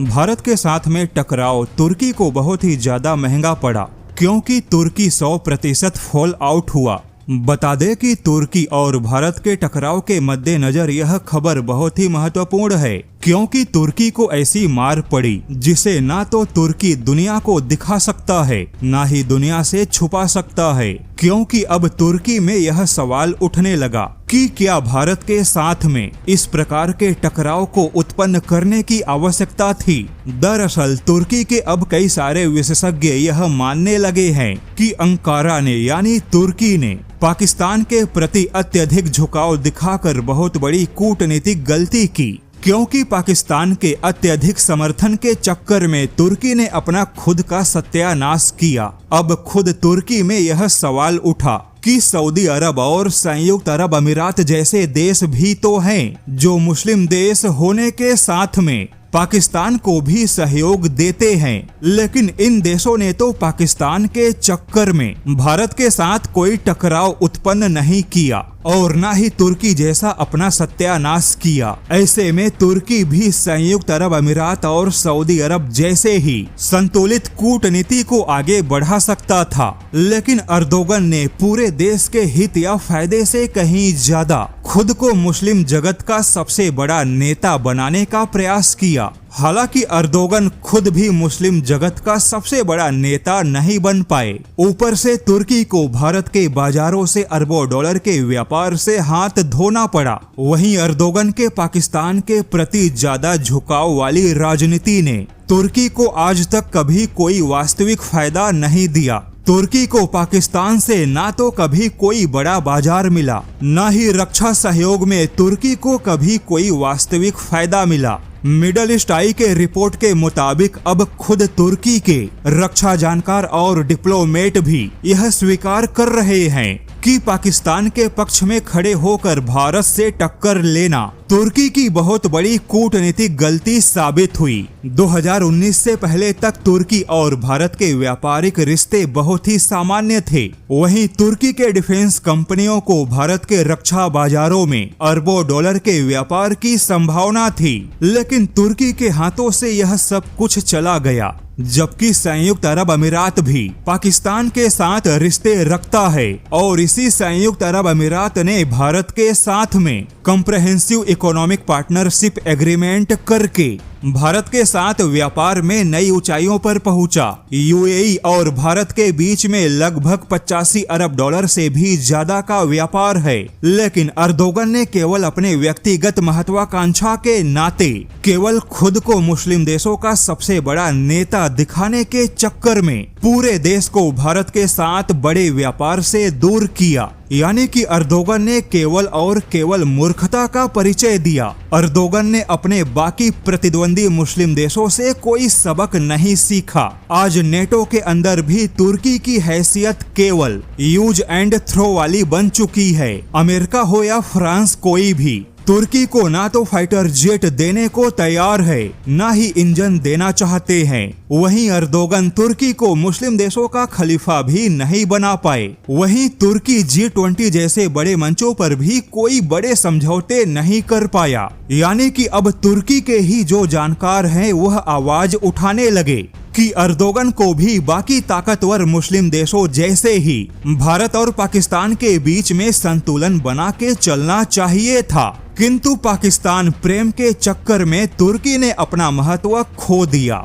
भारत के साथ में टकराव तुर्की को बहुत ही ज्यादा महंगा पड़ा, क्योंकि तुर्की 100% फॉल आउट हुआ। बता दें कि तुर्की और भारत के टकराव के मद्देनजर यह खबर बहुत ही महत्वपूर्ण है, क्योंकि तुर्की को ऐसी मार पड़ी जिसे ना तो तुर्की दुनिया को दिखा सकता है, ना ही दुनिया से छुपा सकता है। क्योंकि अब तुर्की में यह सवाल उठने लगा कि क्या भारत के साथ में इस प्रकार के टकराव को उत्पन्न करने की आवश्यकता थी। दरअसल तुर्की के अब कई सारे विशेषज्ञ यह मानने लगे हैं कि अंकारा ने यानी तुर्की ने पाकिस्तान के प्रति अत्यधिक झुकाव दिखाकर बहुत बड़ी कूटनीतिक गलती की, क्योंकि पाकिस्तान के अत्यधिक समर्थन के चक्कर में तुर्की ने अपना खुद का सत्यानाश किया। अब खुद तुर्की में यह सवाल उठा कि सऊदी अरब और संयुक्त अरब अमीरात जैसे देश भी तो हैं, जो मुस्लिम देश होने के साथ में पाकिस्तान को भी सहयोग देते हैं, लेकिन इन देशों ने तो पाकिस्तान के चक्कर में भारत के साथ कोई टकराव उत्पन्न नहीं किया और न ही तुर्की जैसा अपना सत्यानाश किया। ऐसे में तुर्की भी संयुक्त अरब अमीरात और सऊदी अरब जैसे ही संतुलित कूटनीति को आगे बढ़ा सकता था, लेकिन अर्दोगन ने पूरे देश के हित या फायदे से कहीं ज्यादा खुद को मुस्लिम जगत का सबसे बड़ा नेता बनाने का प्रयास किया। हालांकि अर्दोगन खुद भी मुस्लिम जगत का सबसे बड़ा नेता नहीं बन पाए, ऊपर से तुर्की को भारत के बाजारों से अरबों डॉलर के व्यापार से हाथ धोना पड़ा। वहीं अर्दोगन के पाकिस्तान के प्रति ज्यादा झुकाव वाली राजनीति ने तुर्की को आज तक कभी कोई वास्तविक फायदा नहीं दिया। तुर्की को पाकिस्तान से ना तो कभी कोई बड़ा बाजार मिला, न ही रक्षा सहयोग में तुर्की को कभी कोई वास्तविक फायदा मिला। मिडल ईस्ट आई के रिपोर्ट के मुताबिक अब खुद तुर्की के रक्षा जानकार और डिप्लोमेट भी यह स्वीकार कर रहे हैं कि पाकिस्तान के पक्ष में खड़े होकर भारत से टक्कर लेना तुर्की की बहुत बड़ी कूटनीतिक गलती साबित हुई। 2019 से पहले तक तुर्की और भारत के व्यापारिक रिश्ते बहुत ही सामान्य थे। वहीं तुर्की के डिफेंस कंपनियों को भारत के रक्षा बाजारों में अरबों डॉलर के व्यापार की संभावना थी, लेकिन तुर्की के हाथों से यह सब कुछ चला गया। जबकि संयुक्त अरब अमीरात भी पाकिस्तान के साथ रिश्ते रखता है और इसी संयुक्त अरब अमीरात ने भारत के साथ में कॉम्प्रिहेंसिव इकोनॉमिक पार्टनरशिप एग्रीमेंट करके भारत के साथ व्यापार में नई ऊंचाइयों पर पहुंचा। यूएई और भारत के बीच में लगभग 85 अरब डॉलर से भी ज्यादा का व्यापार है, लेकिन अर्दोगन ने केवल अपने व्यक्तिगत महत्वाकांक्षा के नाते केवल खुद को मुस्लिम देशों का सबसे बड़ा नेता दिखाने के चक्कर में पूरे देश को भारत के साथ बड़े व्यापार से दूर किया। यानी कि अर्दोगन ने केवल और केवल मूर्खता का परिचय दिया। अर्दोगन ने अपने बाकी प्रतिद्वंदी मुस्लिम देशों से कोई सबक नहीं सीखा। आज नेटो के अंदर भी तुर्की की हैसियत केवल यूज एंड थ्रो वाली बन चुकी है। अमेरिका हो या फ्रांस, कोई भी तुर्की को ना तो फाइटर जेट देने को तैयार है, ना ही इंजन देना चाहते हैं। वहीं अर्दोगन तुर्की को मुस्लिम देशों का खलीफा भी नहीं बना पाए। वहीं तुर्की G20 जैसे बड़े मंचों पर भी कोई बड़े समझौते नहीं कर पाया। यानी कि अब तुर्की के ही जो जानकार हैं वह आवाज उठाने लगे कि अर्दोगन को भी बाकी ताकतवर मुस्लिम देशों जैसे ही भारत और पाकिस्तान के बीच में संतुलन बना के चलना चाहिए था, किंतु पाकिस्तान प्रेम के चक्कर में तुर्की ने अपना महत्व खो दिया।